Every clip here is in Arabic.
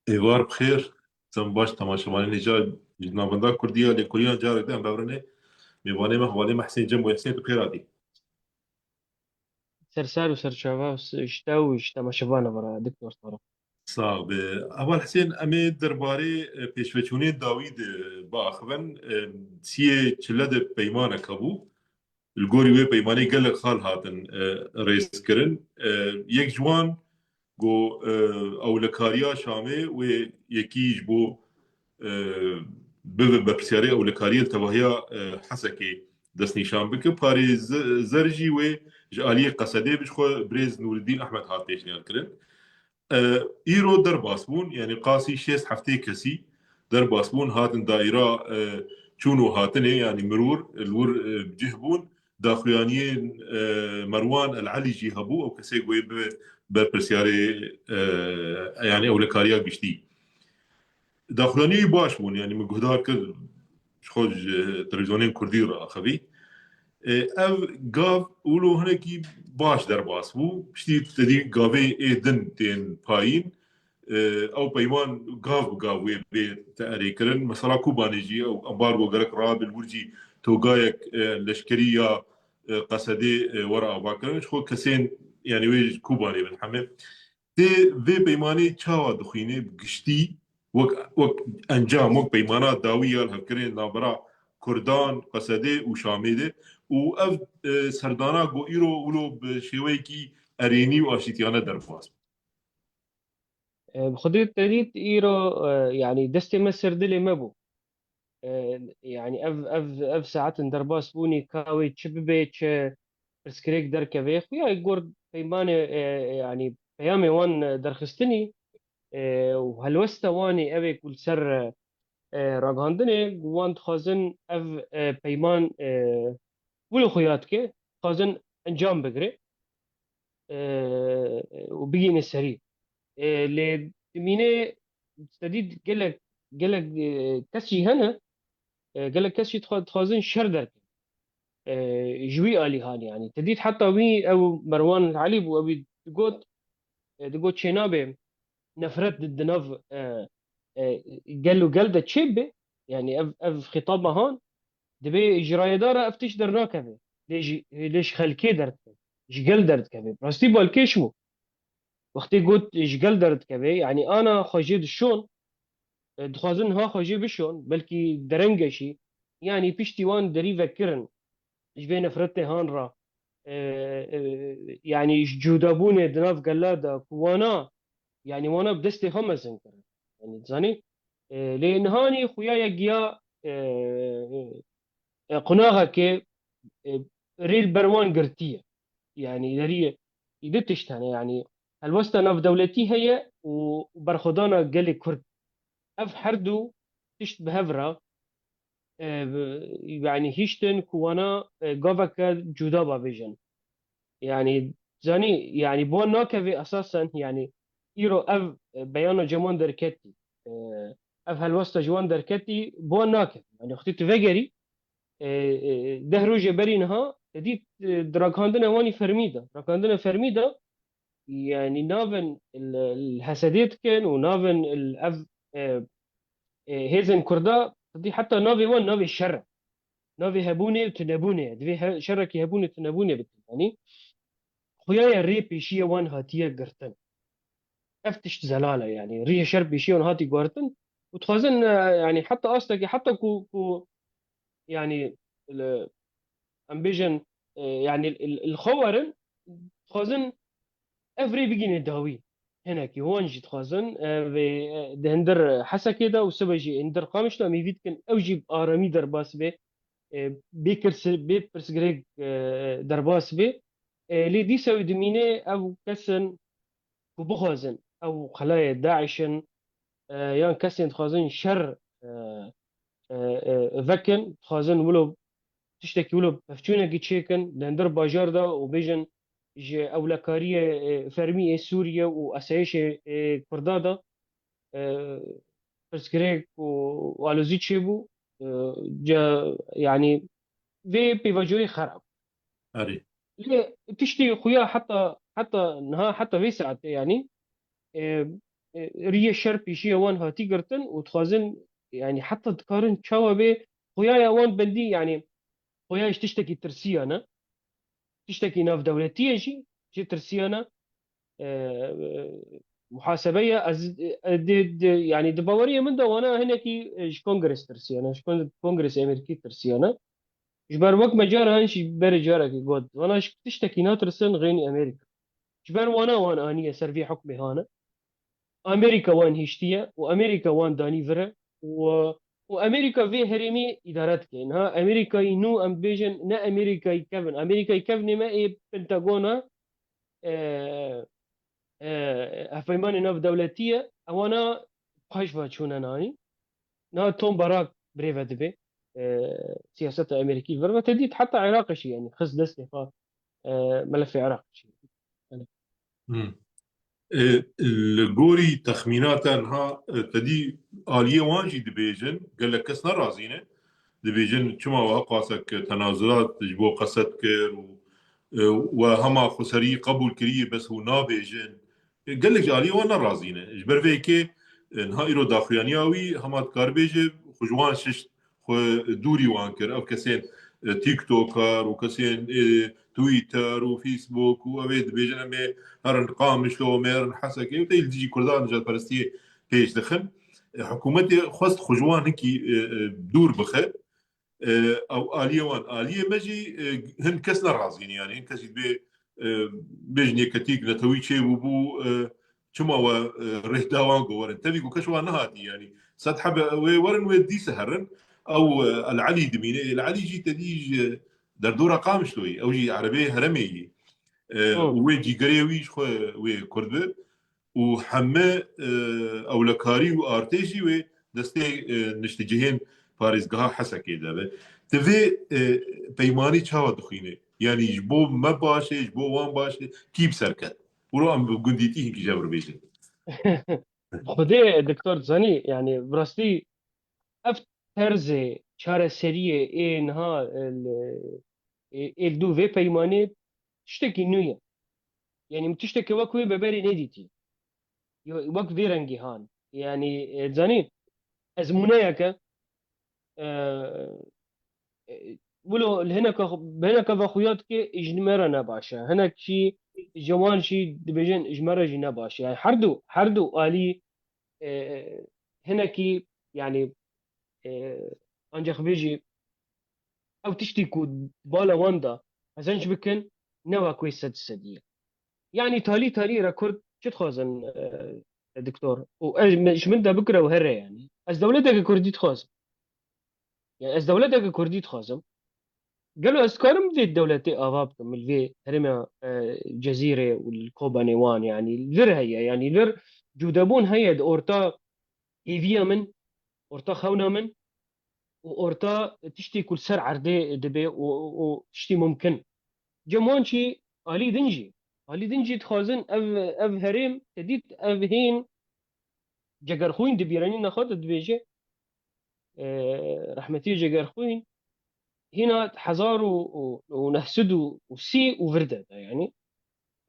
ایوار بخیر. زن باش تماشاوانی نجات نابندا کردیه لکوریان جارك ده بابرنه میوانه ما حوالی محسن جنب و حسين بخير عادي. سرسار وسرشافا وشتا تماشفانا برا دكتور طارق. صعب. اول حسين امي درباري پیشوچونی داوید باخون سیه چلد پیمانه کبو الگوری وی پیمانی گل خال هاتن رئیس کرن یک جوان گو اولکاریا شامه و یکیش بو بپرسیاری اولکاری التواهیا حسکی دست نشان بکه پاری زرجی و جالی قصده بشخو بريز نور الدين احمد هات پیشنهاد کرن ایرو در باسبون یعنی قاسی 6 هفته کسی در باسبون هاتن دائره چونو هاتنه يعني مرور الور بجهبون داخلانية مروان العلي جيهبو او كسي قوي ببرسياري يعني اولكاريا قشتي داخلانية باش بون يعني مجهودات كل خوج تلفزيونين كردي را خبي او گاو اولو هنکی باش در باس بو پشتی تدی گاوی ایدن تین پایین او پیمان گاوی به تأری کرن مثلا کوبانیجی او امبارگو گرک راب الورجی توقایک لشکری یا قصدی ورا آبا کرن خو کسین يعني ويج كوباني بالحمل دي في بيماني تشاوا دخيني بقشتي وك انجام وك بيمانات داويه الهكرين نابرا كردان قصدي وشاميده واف سردانا جو ايرو ولو بشويكي اريني واشيتيانا درفاس بخدي التريت إيرو يعني دستي مسر دلي مبو يعني أف ساعات درباس بوني كاوي تشببي تش برسكريك دركبي خويا يقول بيماني يعني بيامي وان درخستني وهالوستا واني أبي كل سر راغاندني وان خازن أف بيمان ولو خياتك خازن انجام بقري وبيجي السريع لمينة جديد قالك كسي هنا قالك كسي تخازن شر درك جوي آلي هاني يعني تديد حتى وي أو مروان العلي بو أبي تقول شنابه نفرت ضد نف قال له قال ده تشيبه يعني أف خطاب هان دبي إجراء دارة أفتش درنا كذا ليش خلكي درت إيش قال درت كذا راستي بالكيشمو وقتی قلت إيش قال درت كذا يعني أنا خجيت شون دخوازن ها خواجه بشون بلكي درنگشي يعني بيشتي وان دريفا كرن ايش بين فرته هان را يعني ايش جودابونه دناف قلادا كوانا يعني وانا بدستي همزن كرن يعني تزاني لان هاني خويا يجيا قناغا كي ريل بروان قرتيه يعني دريه يدتش يعني الوسطى ناف دولتي هي وبرخدانا قالي كرد اف حردو تشت بهفرا يعني هیشتن کوانا گاوا که جدا با بیجن يعني زاني يعني بو ناكفي اساسا يعني ايرو اف بيانو جوان دركتي اف هالوسط جوان دركتي بو ناكف يعني اختي تفجري ده روجه برينها دي دراكاندنا واني فرميدا دراكاندنا فرميدا يعني نافن الحسديت كان ونافن الاف هيزن كردا دي حتى نافي وان نافي الشر نافي هبوني وتنبوني دفي شرك يهبوني وتنبوني بالتاني خويا الري شيء وان هاتيه قرتن افتش زلاله يعني ريه شرب شيء وان هاتي قرتن وتخازن يعني حتى اصلك حتى كو يعني الامبيجن يعني الخورن خازن افري بيجي داوي هناك هون جيت خازن دهندر حسا كده وسبجي اندر قامش لا ميفيد كان اوجي ارامي درباس به بيبرس جريج درباس به لي دي سوي دمينه او كسن وبخازن او خلايا داعشن يان كسن خازن شر ذكن خازن ولو تشتكي ولو بفتونا جي تشيكن لندر باجار دا وبيجن جي اولكاريه فرمي سوريا واسايش كردادا برس جريج والوزيتشيبو جا يعني في بيفاجوري خراب اري ليه تشتي خويا حتى نها حتى في ساعات يعني ريه شربي شي وان هاتي قرتن وتخازن يعني حتى تقارن شوا بي خويا وان بندي يعني خويا تشتكي ترسيانا تشتكي ناف دولتية شي ترسيانا محاسبية يعني دبورية من ده وانا هنا كي كونغرس ترسيانا كونغرس امريكي ترسيانا جبر وقت ما جارة هنش بر جارة كي قد وانا تشتكي ناترسن غيني امريكا جبر وانا انية سر في حكمي هانا امريكا وان هيشتيا وامريكا وان داني فرا وامريكا في هرمي ادارات كين ها امريكا ينو ام بيجن نا امريكا يكفن امريكا يكفن ما اي بنتاغونا افيمان ناف دولتيه وانا خايف باتشونا ناني نا توم باراك بريفا دبي سياسة أمريكية فرما تديت حتى عراق شيء يعني خص دستي ملف عراق شيء مم. الجوري تخمينات ها تدي آلية وانجي دبيجن قال لك كسنا رازينه دبيجن كما وقاسك تنازلات جبو قصد كر وهما خسري قبول كريه بس هو نابيجن قال لك آلية وانا رازينه جبر فيكي نهائي داخليانياوي هما تكاربيجي خجوان ششت خو دوري وانكر او كسين تيك توكر وكسين تويتر وفيسبوك وابيد بيجن امي هرن قامش لو ميرن حسكي وتيل تجي كردان جات فلسطين بيش دخل حكومتي خست خجوان هكي دور بخير او اليه وان اليه مجي هن كسنا رازين يعني هن كسي بي بيجني كتيك نتوي شيء وبو شما و ريح داوان ورن تبي كشوا نهاتي يعني صد حب ورن ودي سهرن او العلي دمينه العلي جي تديج دردوره قامشلوي او جي عربيه هرمي ويجي قريويش خو وي كرد وحمى اولكاري وارتيجي و دستي نشتجهين باريزگاه حسكي دابا تفي بيماني تشاو دخينه يعني جبو ما باشه جبو وان باشه كيب سركت ورو ام قنديتي هيك جابر بيجي خدي دكتور زاني يعني براستي اف ترزي شارع سرية انها الدو في بيمانه تشتكي نويا يعني متشتكي وكوي ببري نيديتي وك في رنجي هان يعني زاني ازمونيك ولو هناك بخويات كي اجمرا نباشا هناك شي جوان شي دبيجن اجمرا جي نباشا يعني حردو الي هناك يعني انجخ بيجي او تشتكو بالا واندا حسنش بكن نوا كويس السدية يعني تالي ركورد شو تخوزن دكتور وايش من ده بكره وهره يعني از دولتك كردي تخوزن يعني از دولتك كردي تخوزن قالوا اسكارم دي الدولتي افابكم من الفي هرما جزيرة والكوبا نيوان يعني الفر هي يعني الفر جودابون هي اورتا ايفيا من اورتا خونا من واورتا تشتي كل سر عردي دبي وتشتي ممكن جموانشي الي دنجي تخازن اف هرم تديت اف هين جگر خوين دبيراني ناخد دبيجي رحمتي جگر خوين هنا حزار ونهسد وسي وفردة يعني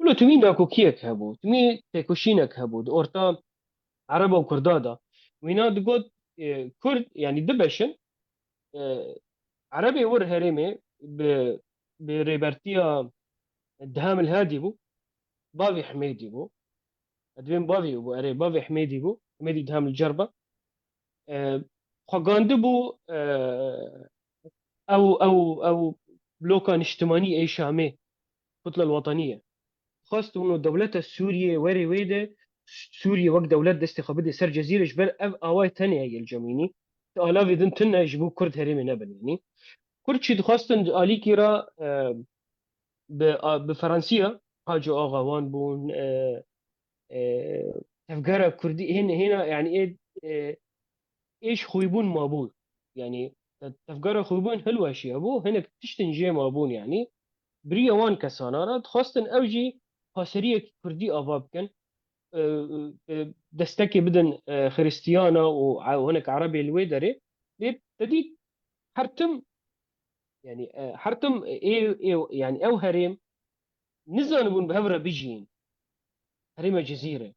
ولو تمي ناكو كيك هبو تمي تيكوشينك هبو اورتا عربة وكردادا وينا دقود كرد يعني دبشن عربي ور هرمي بريبرتيا الدهام الهادي بو بافي حميدي بو ادوين بافي بو اري بافي حميدي بو حميدي دهام الجربة خقاند بو او بلوكا اجتماعي اي شامي الكتلة الوطنية خاصة انه دولتها السورية وري ويدا سوريا وقت دولت دستي خبدي سر جزيرة جبل اواي تانية هي الجميني آلاف إذن تنا يجبو كرد هرمي نبل يعني كرد شي خاصة آلي كيرا بفرنسية حاجة آغا وان بون تفقارة كردي هنا يعني ايش خويبون مابون يعني تفقارة خويبون حلوة شي ابو هنا تشتن جي مابون يعني بريا وان كسانارات خاصة اوجي خاسرية كردي افاب كان دستكي بدن خريستيانا وهناك عربي الويدري تدي حرتم يعني حرتم يعني او هريم نزل نبون بهبره بيجين هريمة جزيرة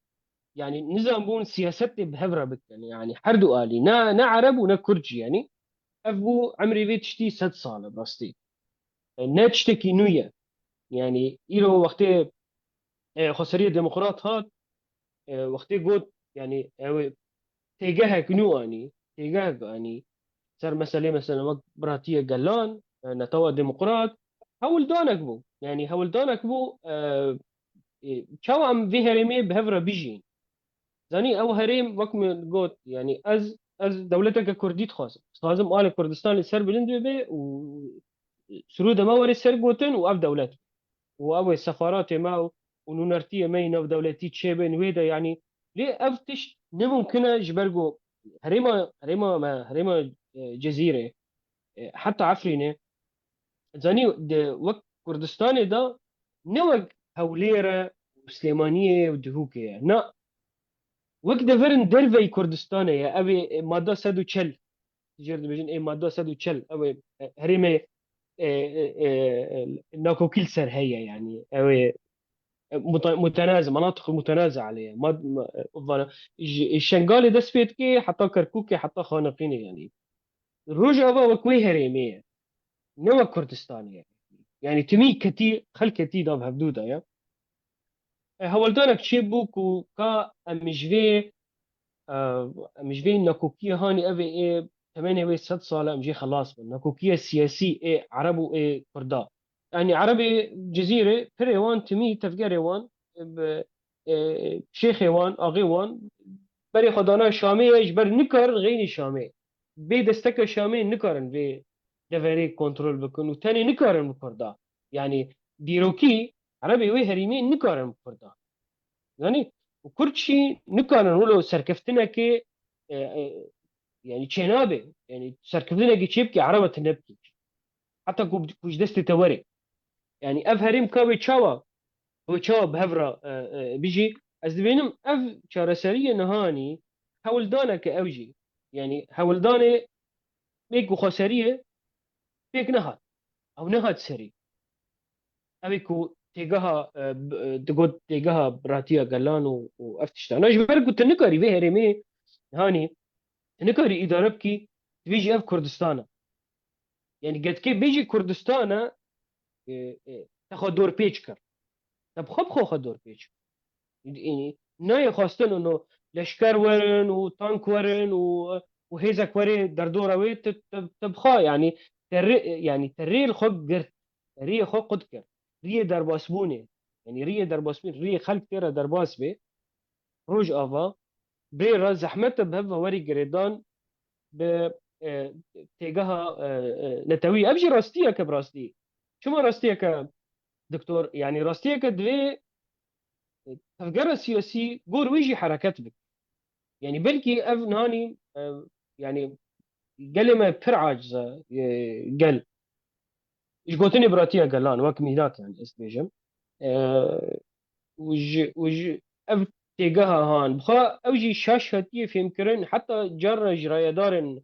يعني نظام بون سياستي بهبرة بكن يعني حردو آلي نا عرب ونا كردجي يعني أفبو عمري بيت شتي 6 صالة براستي نا تشتكي نوية يعني إيرو وقتي خسرية ديمقراط هات وقتي قلت يعني تيجاها كنو أني تيجاها يعني صار مسألة مثلا وقت براتية قالان نتوى ديمقراط هول دونك بو يعني هول دونك بو شو عم في هرمي بهفرة بيجين زاني او هرم وقت من قوت يعني از دولتك كرديت خاص لازم آل كردستان السر بلند به و سرود ما وري سر قوتن واف دولت واو السفارات ما ونونرتيه ما ينو دولتي تشيبن ويدا يعني ليه افتش نممكن جبرجو هريما جزيره حتى عفرينه زاني وقت كردستان ده نوق هوليره وسليمانيه ودهوكه نا وقت دفرن درفي كردستان يا ابي ماده سدو تشل تجرد بجن اي ماده سدو تشل ابي هريمه ناكو كل سر هي يعني ابي متنازع مناطق متنازع عليها الشنغالي ده سبيتكي حتى كركوكي حتى خانقيني يعني الرجعة وكوي هريمية نوع كردستان يعني تمي كتير خل كتير ده بهبدودة يا هولدانك تشيبوك كا مش في نكوكية هاني أبي إيه 8 و6 صالة مجي خلاص من نكوكية سياسي إيه عربو إيه كردا يعني عربي جزيرة فريوان تمي تفجريوان شيخيوان أغيوان بري خدانا شامي يجبر نكر غيني شامي بي دستك شامي نكرن بي دفري كنترول بكون وتاني نكرن بكردا يعني ديروكي عربي وي هريمي نكرن بكردا يعني وكرتشي نكرن ولو سركفتنا كي يعني تشينابي يعني سركفتنا كي تشيبكي عربة نبكي حتى كوش دست توري يعني اف هريم كاوي تشاوا هو تشاوا بهفرة بيجي از بينم اف شارسرية نهاني حول دانا كأوجي يعني حول دانا بيكو خسرية بيك نهات او نهات سري ابيكو تيجاها تقول تيجاها براتيا قالان وافتشتا انا جبر قلت نكاري في هرمي هاني نكاري اداره بكي بيجي اف كردستان يعني قد كيف بيجي كردستان تاخذ دور بيتشكر طب خب دور بيتشكر يعني ناي خواستن انه لشکر ورن وتانك ورن وهيزك وري دردوره وي تبخا يعني يعني تري الخوك قرت ري خو قد كر ري درباسبوني يعني ري درباسبون ري خلق تيرا درباس بي روج افا بريرا زحمت بهفا وري قريدان ب تيجاها نتوي ابجي راستيه كبراستي شو ما راستيه كدكتور يعني راستيه كدوي تفجر السياسي قور ويجي حركات بك يعني بلكي اف ناني يعني قال ما بر عاجزه قال ايش قلتني براتيا قالان وك ميدات يعني اسبيجم وج اف تيجاها هان بخا اوجي شاشتي في يمكن حتى جر جرايدار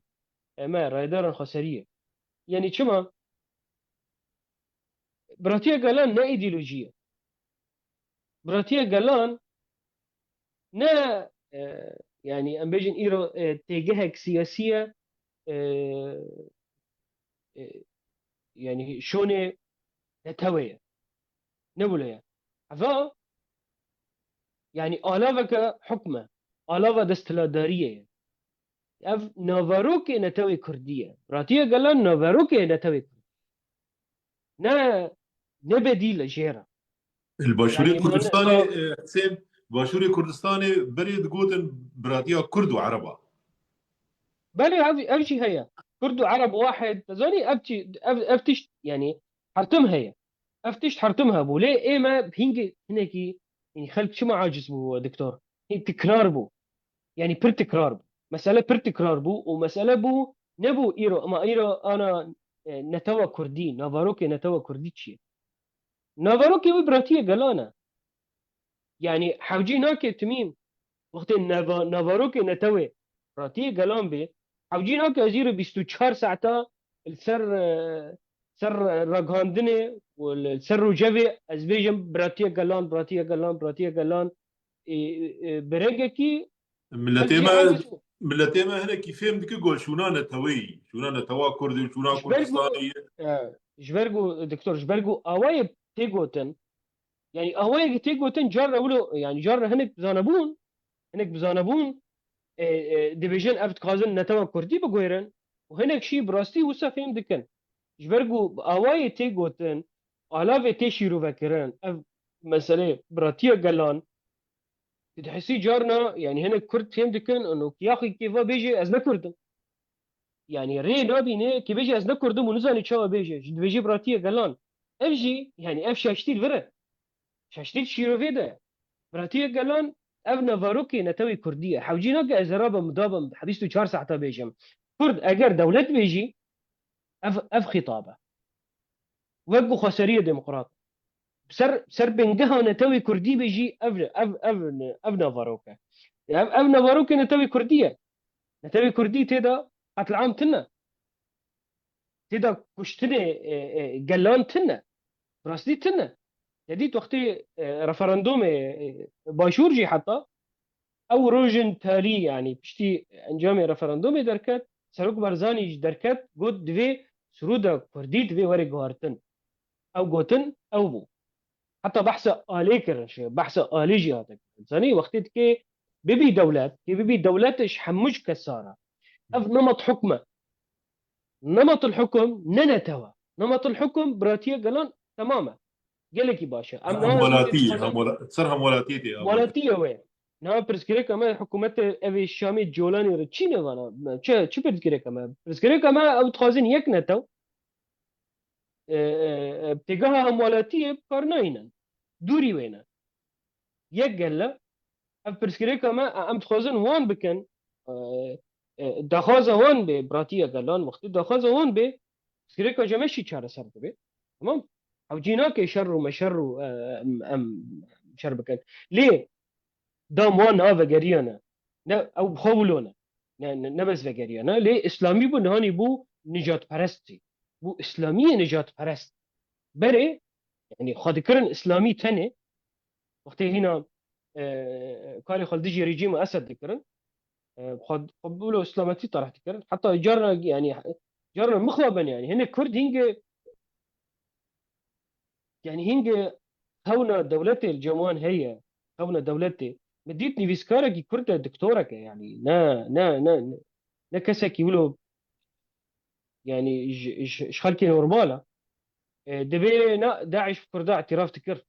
ما رايدار خسريه يعني شما براتيا قالان نا ايديولوجيه براتيا قالان نا يعني ام بيجن ايرو تيجاهك سياسيه يعني شوني نتوية نبوله عفا يعني آلافك حكمة آلاف دستلادارية اف نافاروك نتوي كردية راتية قالان نافاروك نتوي كردية نا نبديل جيرا الباشوري يعني الكردستاني ما حسين باشوري الكردستاني بريد قوتن براتيا كرد وعربة. بالي أبشي هيا كردو عرب واحد زاني أفتش يعني حرتم هيا أفتش حرتمها بو ليه إيه ما بهنجي هناكي يعني خلق شو ما عاجز بو دكتور هي تكرار بو يعني بر تكرار بو مسألة بر تكرار بو ومسألة بو نبو إيرو ما إيرو أنا نتوى كردي نافاروكي نتوى كردي تشي نافاروكي وبراتية قلانا يعني حوجي ناكي تميم وقت نافاروكي نتوى براتية قلان بي حوجي ناكي أزيرو 24 ساعتا السر سر رقهاندني والسر وجبي أزبيجم براتية قلان براتية قلان براتية قلان برنجكي ملتي أفجي ما عاوز ملتي ما هنا كيفهم ديك يقول شونا نتوي شونا نتوا كردي وشونا جبرجو كردستاني. جبرجو دكتور جبرجو أواي تيجوتن يعني أواي تيجوتن جرى ولو يعني جرى هنك بزانبون ديفيجن أفت قازن نتوا كردي بقولن وهناك شيء براستي وسا فهم دكن جبرجو أواي تيجوتن علاوة تشيرو فكران أف مسألة براتيا قالان تحسي جارنا يعني هنا كرد فهم دكن انه يا اخي كيف بيجي از نكردم يعني ري نابي نه كي بيجي از نكردم ونزاني تشوا بيجي جد بيجي براتيه قالان افجي يعني اف شاشتيل فرا شاشتيل شيرو فيدا براتيه قالان اف نافاروكي نتوي كرديه حوجينا ازرابه مدابم حديثو 4 ساعه بيجم كرد اگر دولت بيجي اف خطابه وقو خسريه ديمقراط سر بنجها نتوي كردي بيجي اف نافاروكا يعني اف نافاروكا نتوي كرديه نتوي كردي تدا العام تنا تدا كشتني قلان تنا براسدي تنا جديد وقتي رفرندوم باشورجي حتى او روجن تالي يعني بشتي انجام رفرندوم دركت سروك برزاني دركت قد دوي سرودا كردي دوي وري جوارتن او جوتن او بو حتى بحث آلي كرنش بحث آلي جهاتك زاني وقتي كي بيبي دولات كي بيبي دولاتش حمج كسارة اف نمط حكمه نمط الحكم ننتوا نمط الحكم براتيه قالون تماما قال لك يا باشا ام نهار بوتي همولاتي تخزن تصير همولاتيتي اول. ولاتيه وين نهار برسكري كمان حكومات ابي الشامي جولاني رتشينا وانا شو برسكري كمان برسكري كمان او تخزن يك نتو بتجاها همولاتيه بقرنينا دوري وين يك قال له برسكري كمان ام تخزن وان بكن دخازه وان براتيه قالون وقت دخازه وان سكريكو جمشي شارع سرد تمام او جيناك شر وما شر ام شر بكن ليه دام وان هذا جريانا او خولونا نبز جريانا ليه اسلامي بو نهاني بو نجات پرستی بو اسلامي نجات پرست بري يعني خاد كرن اسلامي تنه وقت هنا كاري خالدجي ريجيم اسد ذكرن خد قبولوا اسلامتي طرح تكرن حتى جارنا يعني جارنا مخلبا يعني هنا كرد هنگ هونا دولتي الجوان هي هونا دولتي مديتني فيسكارة كي كرتا دكتورك يعني نا كسك يقولوا يعني شخالتي نورمالة دبي نا داعش في كردا اعتراف تكر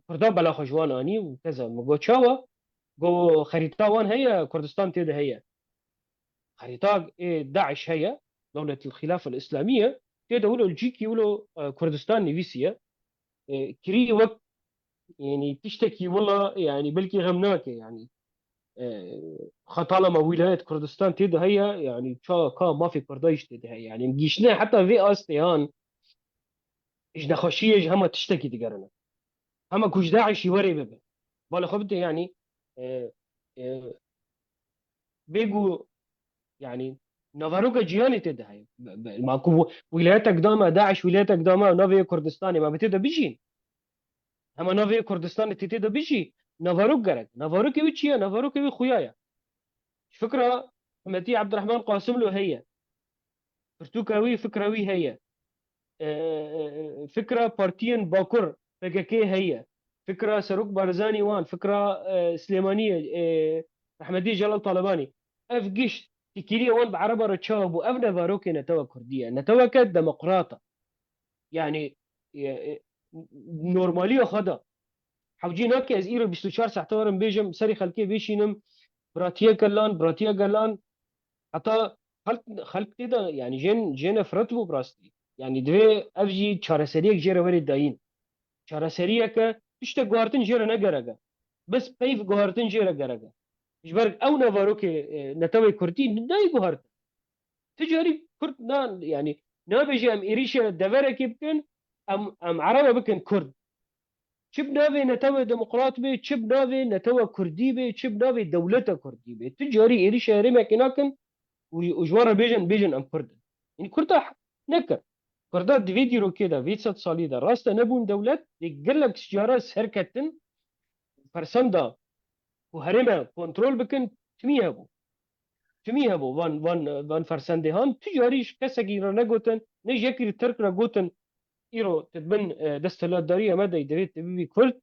كردا بلا خجوان اني وكذا مقو تشاوا جو خريطة وان هي كردستان تيدا هي خريطة داعش هي دولة الخلافة الإسلامية تيدا يقولوا الجيك يقولوا كردستان نيفيسيا كري وقت يعني تشتكي والله يعني بلكي غمناك يعني طالما ولاية كردستان تيدا هي يعني شا كان ما في كردايش تيدا هي يعني مجيشنا حتى في استيان إيش نخشية هما تشتكي تقرنا هما كوش داعش يوري ببه بالا خبته يعني آه، آه، بيجو يعني نافاروكا جياني تيدا هي ماكو ولايات قدامها داعش ولايات قدامها نوفي كردستاني ما بتيدا بيجين اما نوفي كردستان تيدا بيجي نافاروك قرق نافاروك ويتشيا نافاروك وي خويايا فكرة متي عبد الرحمن قاسم له هي برتوكاوي فكروي هي فكرة بارتين باكر بككي هي فكرة سروك بارزاني وان فكرة سليمانية أحمدي جلال طالباني أف جيش تكيري وان بعربة رتشاب وأف نافاروكي نتوى كردية نتوى كد ديمقراطة يعني نورمالية خدا حوجي ناكي از إيرو 24 ساعة تورم بيجم سري خلقي بيشينم براتيا قلان حتى خلق تيدا يعني جين فرتبو براستي يعني دوی افجی چارەسەریەک جێرە وەری داین چارەسەریەکە تشتە گواردن جێرە نەگەرەگە بەس پەیف گواردن جێرە گەرەگە ژبەر ئەو نەڤارۆکێ نەتەوەی کوردی نای گواردن تجاری کورد نان يعني نابێژی ئەم ئێریشە دەڤەرێکی بکەن ئەم عەرەبە بکەن کورد چ بناوێ نەتەوە دموقرات بێ چ بناوێ نەتەوە کوردی بێ چ بناوێ دەولەتە کوردی بێ تجاری ئێریشە هەرێمێکی ناکەن وجوارە بێژن ئەم کوردن يعني كردا نكر كردا فيديو كده في 100 سالي ده راستا نبون دولت يقول لك تجارة سركتن فرسندا و هرمه کنترل بکن تمی هبو وان فرسنده هان تجاریش کسکی را نگوتن نه یکی ترک را گوتن ایرو تبن دستلات داری مدى دوید تبیبی کرد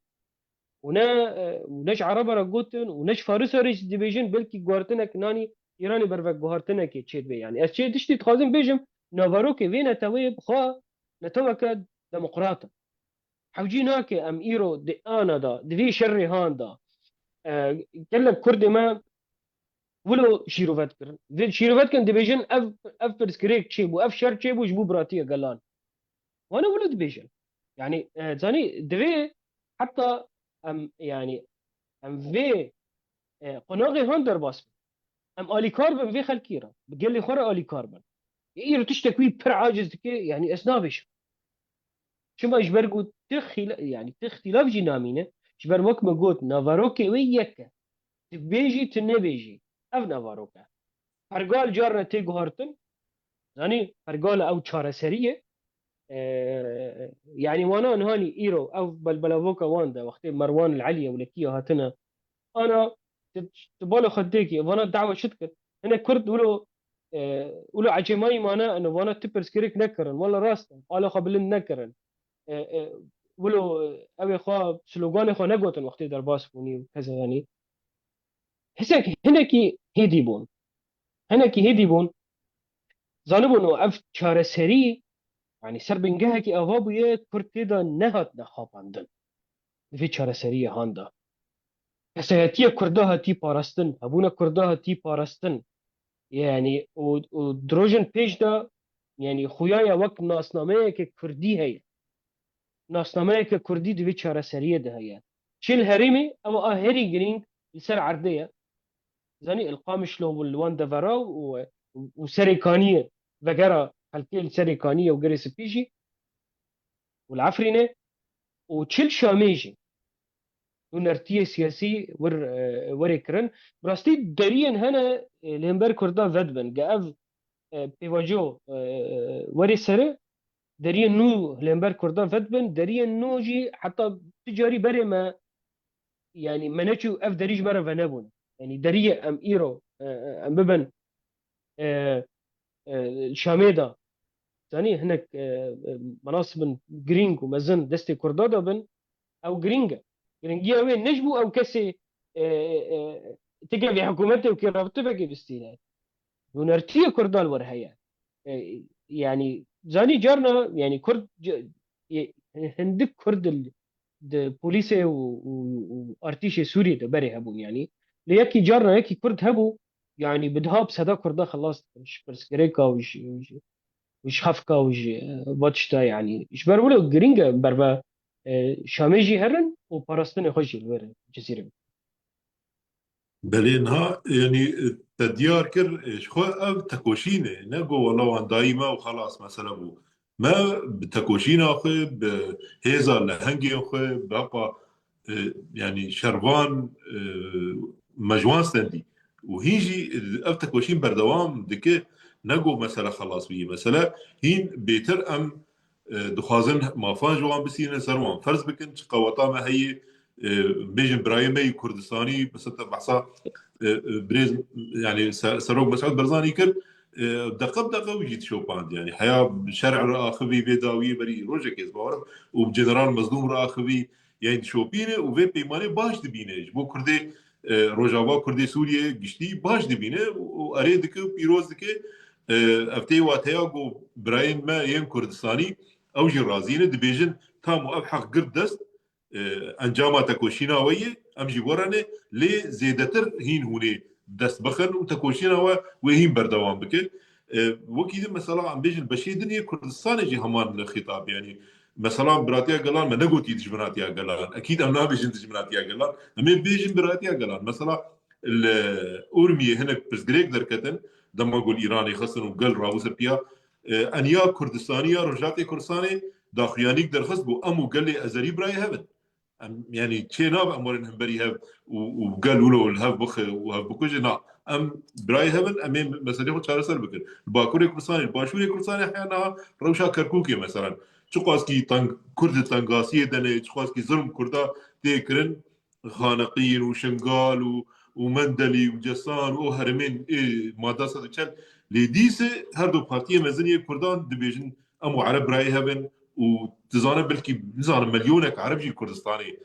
ونش عرب را گوتن ونش فارس را دبیجن بلکی گوارتنک نانی ایرانی بروک گوارتنک چید بی يعني از چه دشتی تخوازم بیجم نوارو که وی نتوی بخوا نتوی که دموقراطا حوجي ناكي ام ايرو دي انا دا دي شري هان دا قال لك كردي ما ولو شيروفات كرن دي شيروفات كان ديفيجن اف برسكريك تشيبو اف شر تشيبو جبو براتيه قالان وانا ولو ديفيجن يعني زاني دفي حتى ام يعني ام في قناغي هاندر باس ام الي كاربن في خلكيرا قال لي خرا الي كاربن ايرو تشتكي بر عاجز كي يعني اسنافش شما اجبر قلت يعني تختلاف جنامينه اجبر وقت ما قلت نافاروكي ويك تبيجي تنبيجي اف نافاروكا فرقال جارنا تيجو هارتن يعني فرقال او تشارة سرية يعني وانا نهاني ايرو او بلبلافوكا واندا وقت مروان العليا ولكيا هاتنا انا تبالو خديكي وانا دعوة شتكت انا كرد ولو عجماي مانا انه وانا تبرسكريك نكرن ولا راستا قالوا قبلن نكرن ولو اوي خوا سلوغان خوا نگوتن وقتی در باس بونی وكذا يعني حسك هنكي هيدي بون ظالبون اف چاره سری يعني سر بنگه کی اوابو یه کرتی دا نهات نخواباندن في چاره سری هاندا کسایتی کرده هاتی پارستن هبونا کرده هاتی پارستن يعني و دروجن پیش دا يعني خویایا وقت ناسنامه که کردی هی ناسنامه که کردی دوی چاره سریه ده هي شيل هريمي او هري جرينج يسر عرديه زاني القامش له والوان دفرا وسريكانيه ذكرى الكيل سريكانيه وجريس بيجي والعفرينه وتشيل شاميجي ونرتيه سياسي وريكرن براستي دريان هنا لهمبر كردا فدبن جاف بيواجو وري سره دريان نو لهمبر كردا فدبن دريان نوجي حتى تجاري برما يعني مناتشو اف دريج مره فنابون يعني دريه ام ايرو ام ببن شاميدا ثاني هناك مناصب جرينج ومازن دستي كردادا بن او جرينجيا وين نجبو او كسي تلقى في حكومته وكي رابطه بقي باستيلات ونرتيه كردال ورهيا يعني زاني جارنا يعني كرد هندك كرد بوليسي وارتيشي سوري ده بري هبو يعني ليكي جارنا يكي كرد هبو يعني بدهاب سدا كردا خلاص مش برسكريكا وش حفكا وش باتشتا يعني ايش برولو جرينجا بربا شاميجي هرن وبارستن خوشي الور جزيرة بلينها يعني تديار كر شخو او تكوشينه نقو والله عن دايما وخلاص مثلا بو ما بتكوشينه اخي بهيزا لهنجي اخي بقى يعني شربان مجوان سندي وهيجي او تكوشين بردوام دكي نقو مثلا خلاص بيه مثلا هين بيتر ام دخوازن مافان جوان بسينه سروان فرض بكن قوطا ما هي بيجن برايمي كردستاني بس بحصا بريز يعني سروق مسعود برزاني كر دقه وجيت شوباند يعني حياه شرع راخبي بيداوي بري روجك يزبار وبجنرال مظلوم راخبي يعني شوبينه وفي بيمانه باش دبينه بو كردي روجاوا كردي سوريا گشتي باش دبينه واريدك بيروزك افتي واتيا جو برايم ما ين كردستاني او جي رازينه دبيجن تام ابحق قردست انجام تکوشینا ویه امجی ورانه لی زیادتر هین هونه دست بخن و تکوشینا و هین بردوام بکن وكيد مثلا عم بيجن بشي دنيا كردستان جي همان الخطاب يعني مثلا براتيا قلان ما نقول تيجي براتيا قلان اكيد انا بيجن تيجي براتيا قلان اما بيجن براتيا قلان مثلا الاورميه هناك بس جريك دركتن دما قول ايراني خصن وقل راوس بيا انيا كردستانيه رجعتي كردستاني داخيانيك درخص بو امو قال لي ازري براي هبن يعني تشيناب امورن همبري هاف وقالوا له الهاف بخ وهاف بكوجنا ام براي هافن امين مثلا ياخذ شهر سر بكر الباكوري كرساني الباشوري كرساني احيانا روشا كركوكي مثلا شو قاسكي تانك كرد تانغاسيه دني شو قاسكي ظلم كردا تيكرن خانقين وشنغال ومندلي وجسان وهرمين ماده صدقل لديسه هردو بارتيه مزنيه كردان دبيجن امو عرب راي هبن وتزانه بلكي نزان مليونك عربي كردستاني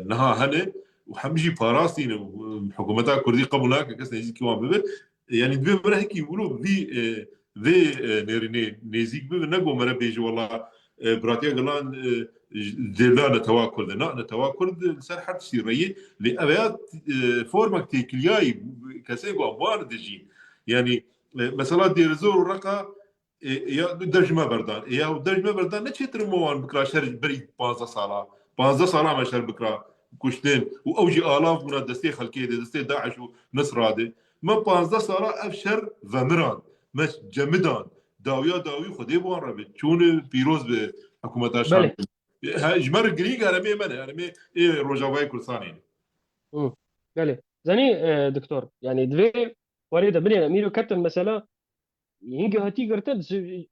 نها هنه وحمجي باراستين حكومتها كردي قبلناك كاس نيزي كيوان ببه يعني دبي مره هيك يقولوا ذي نيري نيزيك ببه نقو مره بيجي والله براتيه قالان لا نتواكل نتواكل سر حد سيريه لأبيات فورمك تيكلياي كسيغو أبوان دجين يعني مثلا دير زور رقا يا درج ما بردان يا درج ما بردان نتشتر موان بكرا شهر بريد 15 ساله 15 ساله ما شهر بكرا كشتين واوجي الاف من دستي خلكي دستي داعش ونصر هذه ما 15 ساله افشر فمران مش جمدان داوي خدي بوان ربي شون بيروز بحكومه شام بله جمر جريج هرمي من هرمي ايه روجاواي كرساني مم. بله زني دكتور يعني دوی وريده بني اميرو كتن مثلا ينجي هاتي قرتد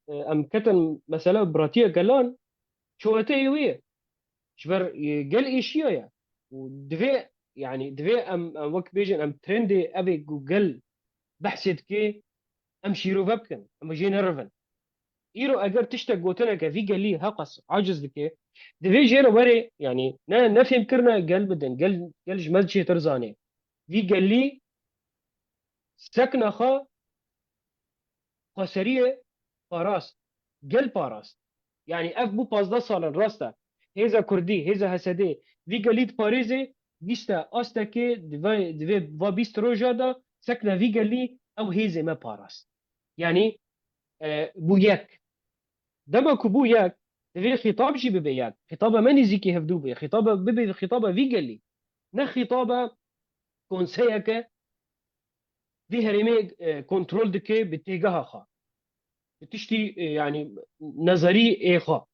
ام كتن مثلا براتيه قالان شو هتي شبر قال ايشيا يعني ودفي يعني دفي ام وك بيجن ام ترندي ابي جوجل بحثت كي ام شيرو فبكن ام جين هرفن ايرو اگر تشتا قوتنا كفي قال لي هقص عاجز بكي دفي جيرو بري يعني نفهم كرنا قال بدن قال جمال شي ترزاني في قال لي سكن خا خسريه باراست قال باراست يعني اف بو 15 سال راستا هيزا كردي هيزا هسدي في قاليت باريزي بيستا استاكي دفي فا بيست روجادا سكنا في قالي او هيزا ما باراست يعني بوياك دمك بوياك دفي خطاب جي ببياك خطابه ماني زيكي هفدو بي خطابه ببي خطابه في قالي نا خطابه كونسيكا في هرمي كنترول دكي بتيجاها خا بتشتي يعني نظري ايه خا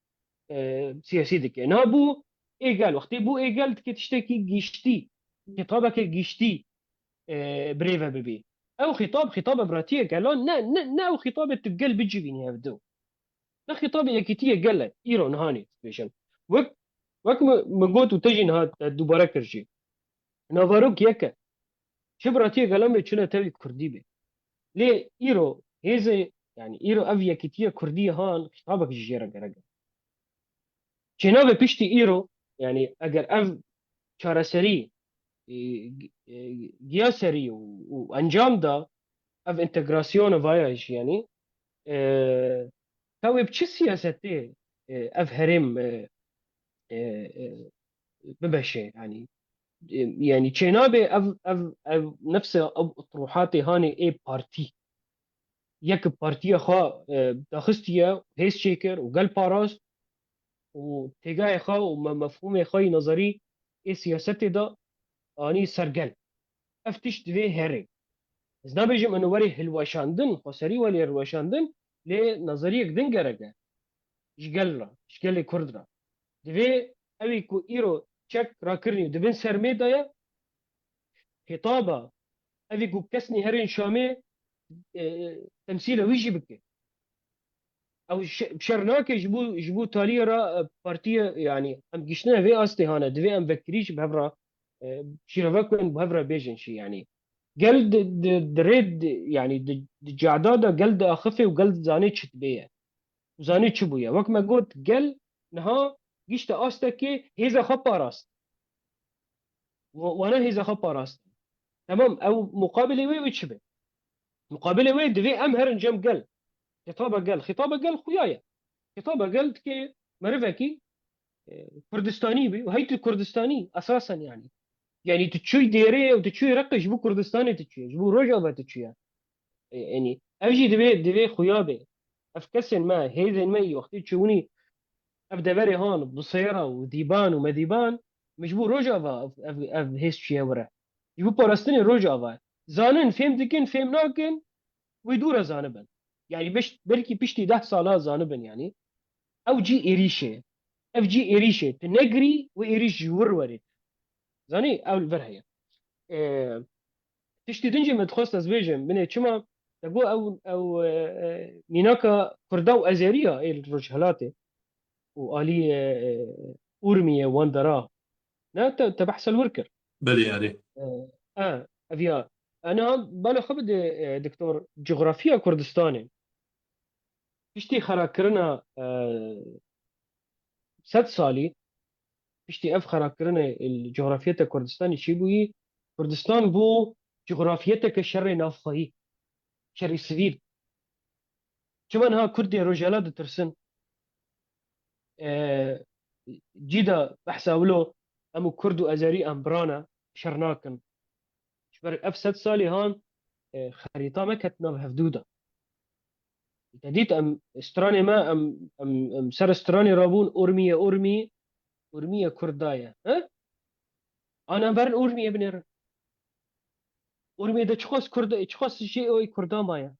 سياسي دكي نابو ايجال وقتی بو ايجال که تشتكي جيشتي خطابك جيشتي بريفا ببي او خطاب براتيه قالون نا او خطاب تقل بيجي بيني هبدو نا خطاب يكتيه قال ايرو نهاني سبيشن وك مقوت وتجي نهات دوباره كرجي نافاروك يكا شبراتيه قالون بيشنا تبي كردي بي ليه ايرو هيزي يعني ايرو افيا كتيه كرديه هان خطابك جيرا قرقا جناب بيشتي ايرو يعني اگر اف چارەسەری گیاسەری و ئەنجامدا ئەف ئینتەگراسیۆنە ڤایاش ینی تاوێ بچ سیاسەتێ ئەف هەرێم ببەشێ يعني چێنابێ ئەv نفس ئەو ئەطروحاتێ هانێ ئێ پارتی یەک پارتیە خوا داخستیە هێز چێ کرد و گەل پاراست و تێگایە خوا و مەفهومێ خۆی نەزەری ئێ سیاسەتێ دا آنی سرگل افتش دوی هره از نبیجم انو وری هلوشاندن خسری ولی هلوشاندن لی نظریه دن گرگه اشگل کرد را دوی اوی کو ایرو چک را کرنی دبن سرمه دایا خطابه اوی کو کسنی هرین شامه تمثيل ويجي بك او بشرناك جبو تالي را بارتيه يعني ام جشنا في استهانه دوی ام فكريش بهفرا شيرفاكون بهفرا بيجن شي يعني قلد دريد يعني جعدادا قلد اخفي وقلد زاني تشتبيه وزاني تشبويا وقت ما قلت قل نها جيشت استكي هيزا خبا راست وانا هيزا خبا راست تمام او مقابله وي وتشبه مقابله وي دفي امهر نجم قل خطابه قل خويايا خطابه قلت كي مرفكي كردستاني بي وهيت الكردستاني اساسا يعني تتشوي ديري وتتشوي رقي جبو كردستاني تتشوي جبو روجا تتشوي يعني اجي دبي خويابي افكسن ما هيدن مي وقتي تشوني ابدا بري هون بصيره وديبان ومديبان مجبور روجا اف هيس شي ورا يبو باراستني روجا زانن فهم دكن فهم ناكن ويدور زانبن يعني بش بلكي بشتي 10 سالا زانبن يعني او جي اريشه اف جي اريشه تنجري واريش جور ورد زاني او الفرهيه تشتي دنجي متخصص فيجن بني شما تقول او ميناكا كرداو ازيريا اي الرجهلاتي والي اورميه واندرا لا تبحث الوركر بله يعني افيا انا بالو خبد دكتور جغرافيا كردستاني بشتي خراكرنا 6 سالي بشتي اف خراكرنا الجغرافيا كردستاني شي بوي كردستان بو جغرافيتك الشر نافخي شر سفير كمان ها كردي رجالات ترسن آه، جيدا بحساولو امو كردو ازاري ام برانا شرناكن شبر اف 6 سالي هان خريطه ما كتنا بهفدوده جديد ام استراني ما ام سر استراني رابون اورميه كردايا ها انا برن اورميه بنر اورميه ده تشخص كرد تشخص شيء او كردا مايا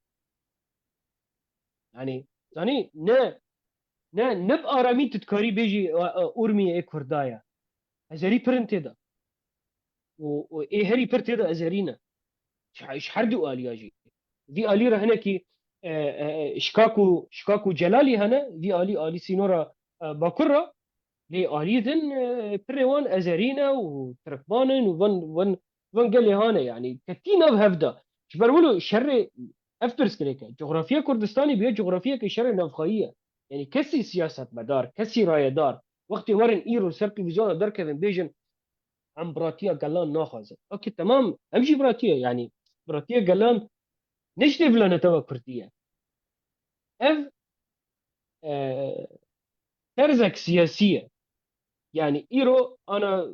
يعني نب ارامي تتكاري بيجي اورميه كردايا ازاري برنتدا وايه هري برتدا ازارينا شحردو الياجي في الي رهنكي شكاكو جلالي هنا في الي سينورا باكرة لي اليدن بريوان ازارينا وتركبانن وفن قال لي هنا يعني كتينا بهفدا شبرولو شر افترس كريكا جغرافيا كردستاني بيا جغرافيا كشر نفخائيه يعني كسي سياسه مدار كسي رايه دار وقت ورن ايرو سرقي فيزيون دار كيفن بيجن عن براتيا قالان ناخذ اوكي تمام امشي براتيا يعني براتيا قالان نشتي فلانة توا كردية اف ترزك سياسية يعني ايرو انا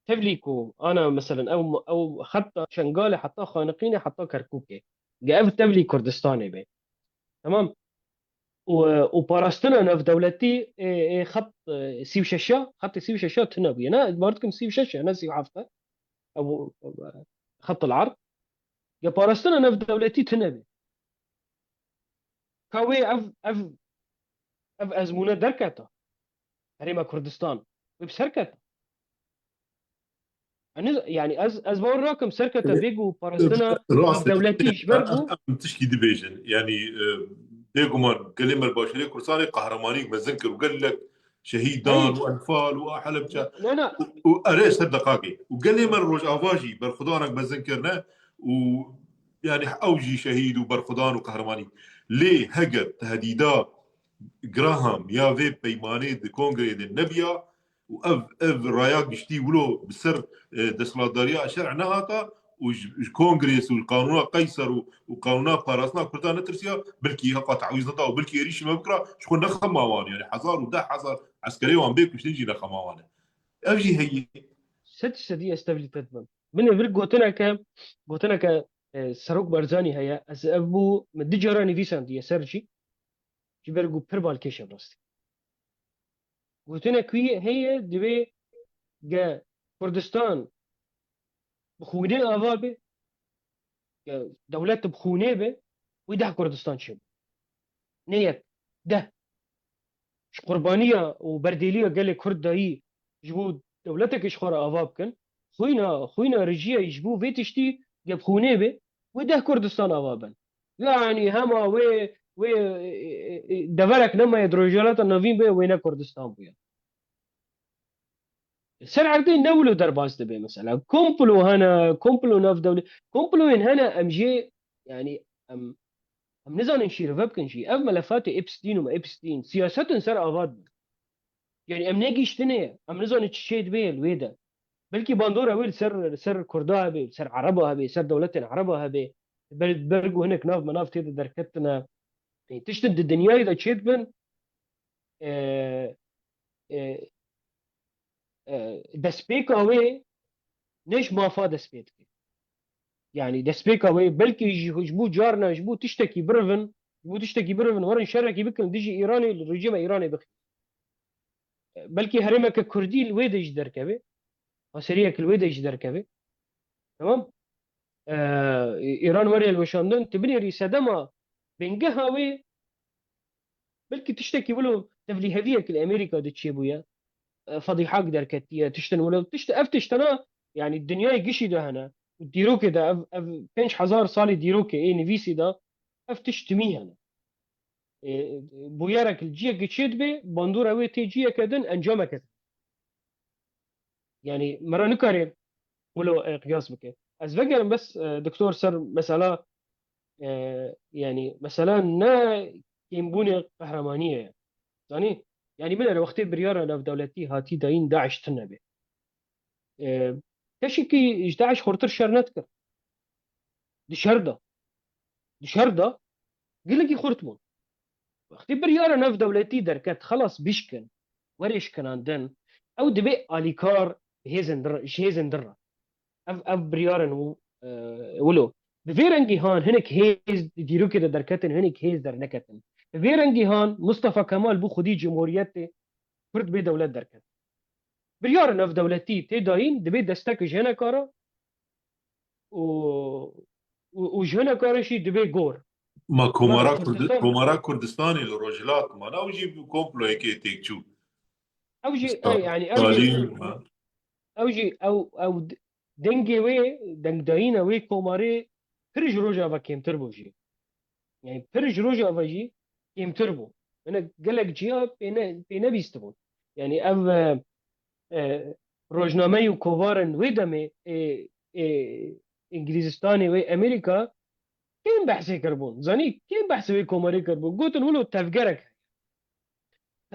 تفليكو انا مثلا او حتى شنغالي حتى خانقيني حتى كركوكي اف تفلي كردستاني بي تمام وبارستنا انا في دولتي خط سيو شاشة خط سيو شاشة تنبي انا بارتكم سيو شاشة انا سيو حافظة او خط العرض يا بارستنا انا في دولتي تنبي كاوي اف ازمونة دركتا هريما كردستان وبسركت يعني از بقول راكم سركة بيجو بارستنا نف راسك دولتي شبرجو تشكي ديفيجن يعني ديجومان كلمة البشرية كرساني قهرماني مزنكر وقال لك شهيدان اي وانفال وحلب لا لا واريش دقاقي وقال لي من روج افاجي برخدانك بزنكرنا و يعني اوجي شهيد وبرخدان وقهرماني ليه هجر تهديدات جراهام يا في بيماني دي كونغري دي النبيا اف راياك بيشتي ولو بسر دسلاداريا شرع نهاتا وكونغريس والقانون قيصر وقانونات باراسنا كلها نترسيا بلكي هقا تعويض نتا وبلكي ريش ما بكره شكون نخماوان يعني حصار وده حصار عسكري وان بيك مش نجي نخماوان اجي هي ست سدي استبلي تدمن من يفرق قوتنا ك سروق برزاني هيا از ابو مدي جراني فيسان دي سرجي جبرقو بيربال كيشا براستي قوتنا كوي هي دبي جا كردستان بخونين افال بي دولات بخوني بي ويده كردستان شب نيت ده قربانيه وبرديليه قال لك كرد هي جبود دولتك ايش خورا افابكن خوينا رجيه يجبو في تشتي جاب خونيبه وده كردستان افابن يعني هما وي دفرك لما يدرجالات النوفين بي وين كردستان بي سر عقدين نولو درباز دبي مثلا كومبلو هنا كومبلو ناف دولة كومبلو إن هنا ام جي يعني ام نزان نشير فبكن شي اف ملفات ابستين وما ابستين سياسات سر افاد يعني ام نيجي اشتني ام نزون تشيد بيل ويدا بلكي باندورا ويل سر كردها بي سر عربها بي سر دولتنا عربها بي برقو هناك ناف مناف تيدا دركتنا يعني تشتد الدنيا اذا تشيد بن اه اه دسبيك اوي ليش ما فا دسبيك يعني دسبيك اوي بلكي يجبو جارنا يجبو تشتكي برفن يجبو تشتكي برفن ورن شركي بكن ديجي ايراني الرجيم ايراني بخ بلكي هرمك كردي الويدا يجدر كبي وسريك الويدا يجدر كبي تمام ايران وريا الوشاندن تبني ريسادما بنجهاوي بلكي تشتكي ولو تفلي هذيك الامريكا دتشيبويا فضيحه قدر كتيه تشتن ولو افتشتنا يعني الدنيا يقشي ده هنا ديروك ده بنش حزار صالي ديروك اي نفيسي ده افتشتمي هنا بويارك الجيه قتشيد بي باندورا وي تيجيه كدن انجامك يعني مرة نكاري ولو قياس بك از فكر بس دكتور سر مسألة يعني مثلا نا ينبوني قهرمانية يعني يعني من وقت بريارة في دولتي هاتي داين داعش تنبي تشكي داعش خورتر شرنتك دي شردة دي شردة قل لك خورتمون وقت بريارة في دولتي دركت خلاص بيشكن وريش كان عندن او دبي اليكار هيزن درة اف بريارن ولو بفيرنجي هان هنك هيز ديرو كده دركتن هنك هيز در نكتن بفيرنجي هان مصطفى كمال بو خدي جمهوريتي فرد بي دولت دركت بريارن في دولتي تداين دبي دستك جهنا كارا و وجهنا كارا شي دبي جور ما ما كومارا كردستان كومارا كردستاني الروجلات ما ناوجي كومبلو هيك تيكتشو اوجي يعني ستالين او دنگي وي دنگ داينا وي كوماري فرج روجا فاكيم تربوجي يعني فرج روجا فاجي كيم تربو انا قالك جيا بينا بيستبون يعني اف روجنامه وكوفارن ويدمي انجليزستاني وي امريكا كيم بحثي كربون زاني كيم بحثي وي كوماري كربون قلت له تفكرك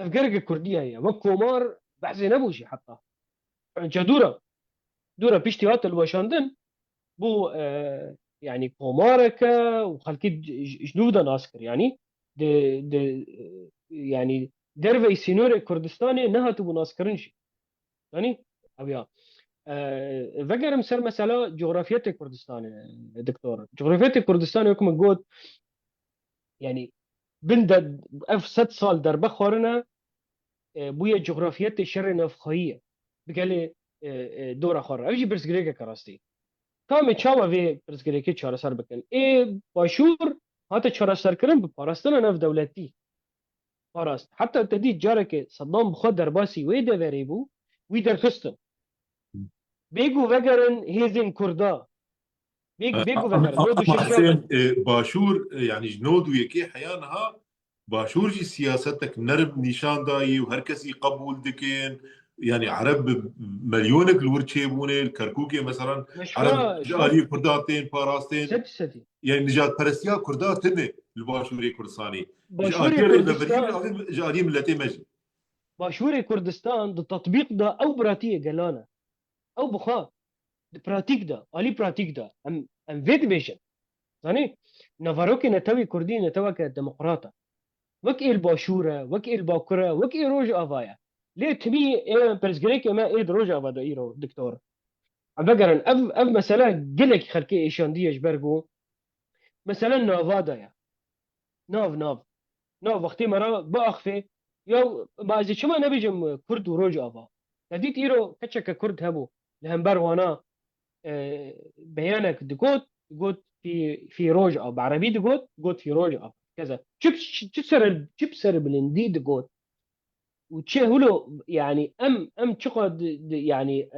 الكرديه هي وكومار بحثي نبوشي حتى دورة بيشتيات الوشاندن بو يعني كوماركا وخلكي جنودا ناسكر يعني د يعني درفي سينوري كردستاني نهاتو بناسكرنش يعني أبيا فقر مسر مسألة جغرافية كردستان دكتور جغرافية كردستان يكون جود يعني بند اف 6 سال در بخورنا بويا جغرافية شر نفخية بقالي دورة خورا أجي برسجريكا كراستي کام چاوا وی پرزګریکي چاره سر بکن ای باشور هاته چاره سر کردن به پاراستن نف دولتی پاراست حتی تدی جاره که صدام بخواد در باسی وی دوری بو وی در خستن بيجوا فجرن هيزن كردا بيجوا فجرن نو دو ششوفن حسين باشور يعني جنود ويكي حيانها باشور جي سياستك نرب نشان داي وهركسي قبول دكين يعني عرب مليونك الورتشيبونه الكركوكي مثلا عرب مشورة شوف جالي كرداتين باراستين ستي يعني نجات برستيا كردات تمي الباشوري كردستاني باشوري جالي كردستان ببريل جالي ملتي مجد باشوري كردستان ده تطبيق ده او براتيه قلانا او بخا براتيك ده الي براتيك ده ام فيت بيشن يعني نافاروكي نتوي كردي نتوى كديمقراطه وك إيه الباشوره وك إيه الباكره وك إيه روج افايا ليه تبي إيه برزجريك ما إيه روج افا ايرو دكتور عم بقرن اف مثلا قلك خلكي ايشان ديش برجو مثلا نافادا يا ناف وقتی مرا باخفه یا بعضی شما نبیجم کرد و روج آوا تدید ایرو کچک کرد هبو لهم وانا بيانك دقوت قلت في روج او بعربي قلت في روج او كذا شبسر بلندي دقوت وتشي هلو يعني ام تشقد يعني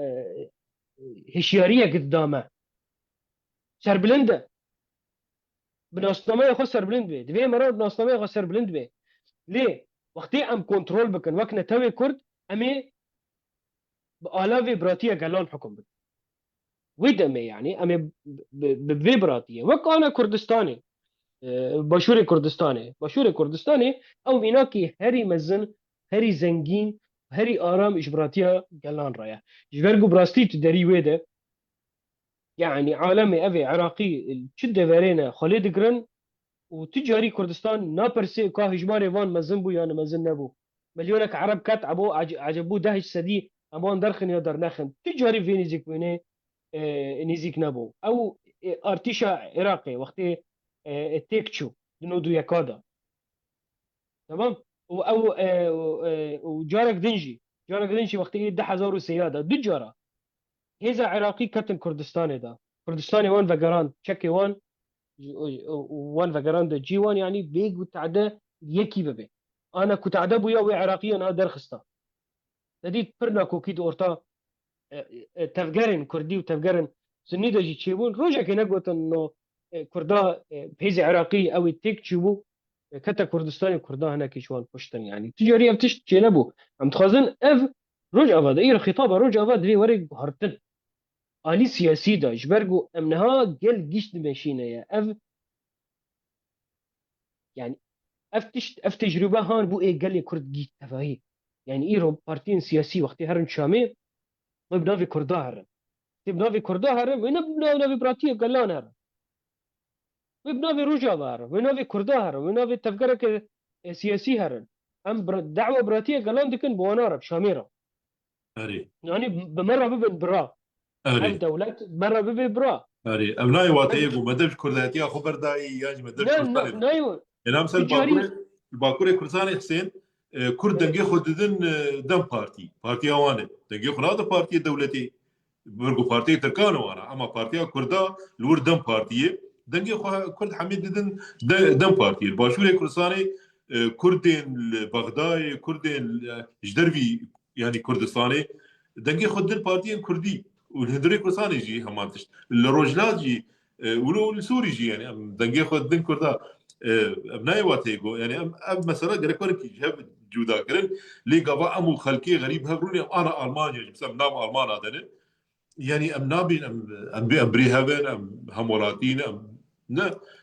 هشياريه قدامه سر بلنده بناستماء خو سر بلند بي دبي مرة بناستماء خو سر بلند بي ليه وقتی ام کنترل بکن وقت نتوی کرد امی آلاوی براتیه گلان حکم بکن ويدمي يعني أمي بفيبراتية وكأنا كردستاني باشوري كردستاني أو ميناكي هري مزن هري زنجين هري آرام إجبراتية قلان رايا جبرقو براستي تدري ويدا يعني عالمي أبي عراقي شدة فارينا خالد قرن وتجاري كردستان نابرسي كا هجماري وان مزن بو يعني مزن نبو مليونك عرب كات عبو عجبو دهش سدي امان درخن يا در نخن تجاري في نيزيك وينه نيزيك نبو او ارتيشا عراقي وقتي تيكتشو نودو يكادا تمام او وجارك دنجي وقتي ده حزارو سياده دجارة هذا عراقي كتن كردستاني ده كردستاني وان فقران تشكي وان فقران جي وان يعني بيج وتعدى يكي ببي انا كنت عدبو يا عراقيا انا درخستا تديت برنا كوكيد اورتا تفقرن كردي وتفقرن سني دجي تشيبون روجا كي نقوت انه كردا بهيزي عراقي او تيك تشيبو كتا كردستاني كردا هناك شوان بشتن يعني تجاري بتشت تشينبو عم تخازن اف روج افاد اي خطابه روج افاد في ورق هرتن آلی سیاسی دا جبرگو امنها گل گیشت مشینه یا اف يعني اف تجربه هان بو اي قال لي كرد جيت تفاهي يعني ايرو بارتين سياسي وقتي هرن شامي طيب نافي كردا هرن طيب نافي كردا هرن وين نافي براتيه قال لنا هرن طيب نافي رجا هرن وين نافي كردا هرن وين نافي تفكرك سياسي هرن ام دعوه براتيه قال لهم دكن بوانارب شاميرا اري يعني بمره ببن برا اف اري دولت مره ببن برا اري ابناي من واتيغو مدبش كرداتيا خبر داي ياج مدبش كردستاني دا نايو انا مثل تجاري الباكوري كردستاني حسين كرد دنگي خوددن دم بارتي اوانه دنگي خنا دا بارتي دولتي برگو بارتي تركان وانا اما بارتي كردا لور دم بارتي دنگي كرد حميد ددن دم بارتي الباشوري كردستاني كردين بغداد كردين جدربي يعني كردستاني دنگي خوددن بارتي كردي والهندري كردستاني جي همانتش الروجلات جي ولو السوري جي يعني دنگي خوددن كردا ابناي واتيغو يعني اب مثلا غير كي جاب جودا كرن لي قبا امو خلقي غريب هبروني انا المانيا بسم نام المان هذا يعني ام نابين ام بري هبن ام همولاتين ام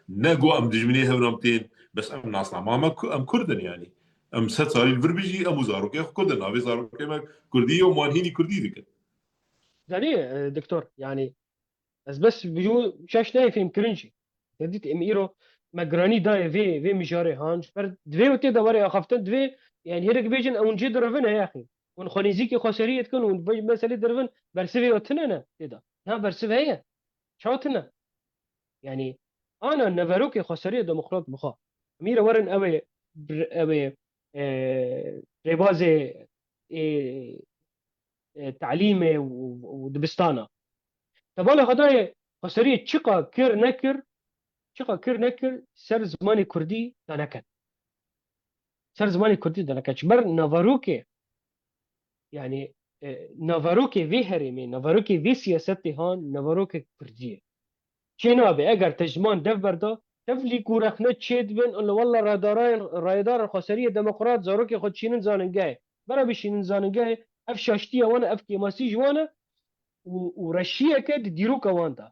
نقو ام دجمني هبن امتين بس ام ناس ما ام كردن يعني ام ست صاري الفربجي ام زاروكي كردن نافي زاروكي ما كرديه ومان هيني كردي ذيك يعني دكتور يعني بس بيجو شاش ناي فيلم كرنجي تديت ام ايرو ما جراني دا في مجاري هانج بر دوي وتي دوري اخفتن دوي يعني هيرك بيجن اون جي درفن يا اخي ون خونيزيكي خسريه تكون ون بيج مسألة درفن برسبي وتننا كده ها برسبي هي شاوتنا يعني انا نفروكي خسريه ديمقراط بخا ميرا ورن اوي اوي ريبازي تعليمي ودبستانا طبعا خداي خسريه تشقا كير نكر شقا كير نكر سر زماني كردي دانكت سر زماني كردي دانكت بر نافاروكي يعني نافاروكي في هرمي نافاروكي في سياستي هان نافاروكي كردية شنابي اگر تجمان دف بردا تفلي كورخنا تشيد بين انه والله رايدار الخسرية ديمقراط زاروكي خد شينن زاننجاي برا بشينن زاننجاي اف شاشتيا وانا اف كيماسي جوانا ورشيه كد ديروكا واندا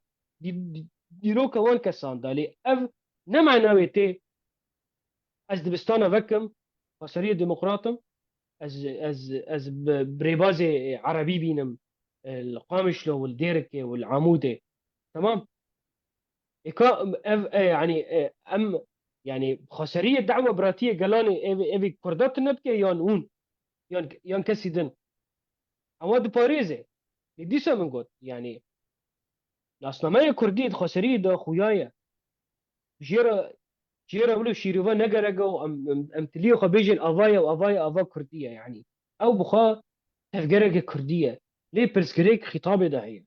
ديروكا وان كساندا لي اف نمع ناويتي از دبستانا فكم خسرية ديمقراطم از بريبازي عربي بينم القامشلو والديركي والعمودي تمام يعني ام يعني خسرية دعوة براتية قالاني ابي كردات نبكي يانون يان كسيدن عواد باريزي ديسا من قد يعني اصلا ما كردية خسرية دا خويايا جيرا ولو شيروفا نقرقو ام تليو خبيجن افايا وافايا افا كردية يعني او بخا تفقرق كردية ليه برسكريك خطابي ده هي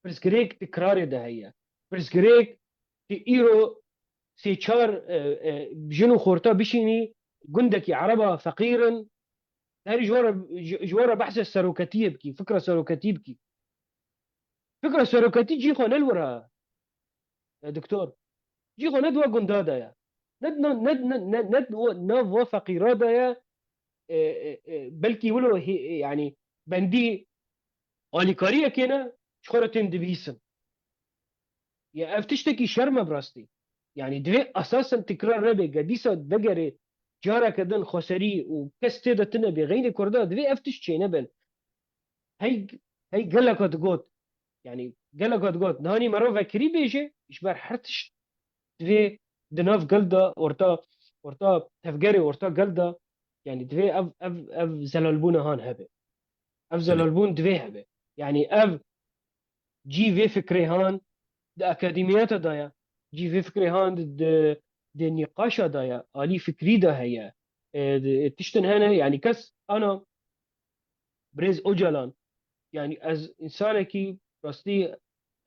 برسكريك تكراري ده هي برسكريك في ايرو سيشار بجنو خورتا بشيني قندكي عربة فقيرا هذه جوارة بحث السروكاتية بكي فكرة سروكاتية بكي فكرة سروكاتية جي خو نلورا يا دكتور جي خو ندوى قندادا يا ند نوفا فقيرادا يا بلكي ولو يعني بندي اوليكاريا كنا شخورتين دبيسن يا افتشتكي شرمه براستي يعني دوي اساسا تكرار ربي قديسه دقري جارة كدن خسري وكستي دتنا بغير كردا دوي افتش شي نبن هي هي قلقت قوت يعني قلقت قوت نهاني مرة فكري بيجي اشبار حرتش دوي دناف قلدا ورتا تفقري ورتا قلدا يعني دوي اف زلالبون هان هبه اف زلالبون دوي هبه يعني اف جي في فكري هان د اكاديميات دايا جي في فكري هان د نقاش دايا الي فكري دا هي تشتن هنا يعني كس انا بريز اوجلان يعني از انسانكي راستي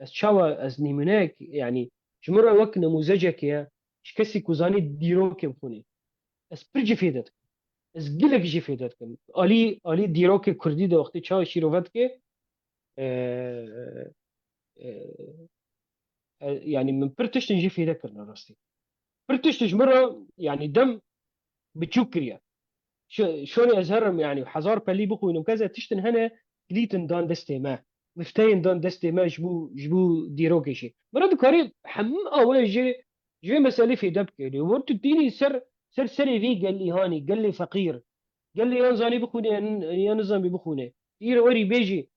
از شوا از نيمناك يعني شمرة وقت نموذجك يا شكسي كوزاني ديروك بخوني از برجي فيدت از قلق جي فيدت الي ديروك كردي دا وقت شوا شيروفتك يعني من برتش نجي في ذكرنا راستي برتش مرة يعني دم بتشكريا شوني ازهرم يعني حزار بالي بخو انه كذا تشتن هنا كليتن دان دستي ما مفتين دان دستي ما جبو ديروكي شي مراد كاري حمم اول جي مسألة في دبك اللي ورت تديني سر سري في قال لي هاني قال لي فقير قال لي ينزاني بخوني يا نظامي بخوني يرى وري بيجي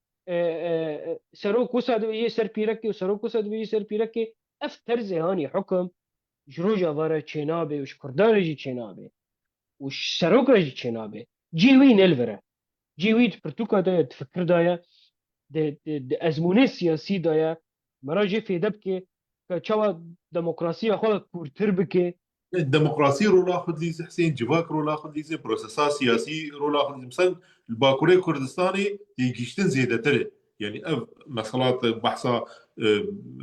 سروك وساد بيجي سر بيركي وسروك وساد بيجي سر بيركي افتر زهاني حكم جروجا فارا تشينابي وش كردان جي تشينابي وش سروك جي تشينابي جيوين الفرا جيويد برتوكا دا تفكر دايا د ازموني سیاسی دایا مراجع في دبكي كشوا ديمقراطية خلق كورتر بكي الديمقراطيه رو ناخذ لي حسين جواك رو ناخذ لي بروسيسات سياسي رو ناخذ لي مثلا الباكوري كردستاني يجيشتن زياده ترى يعني مسألة بحثا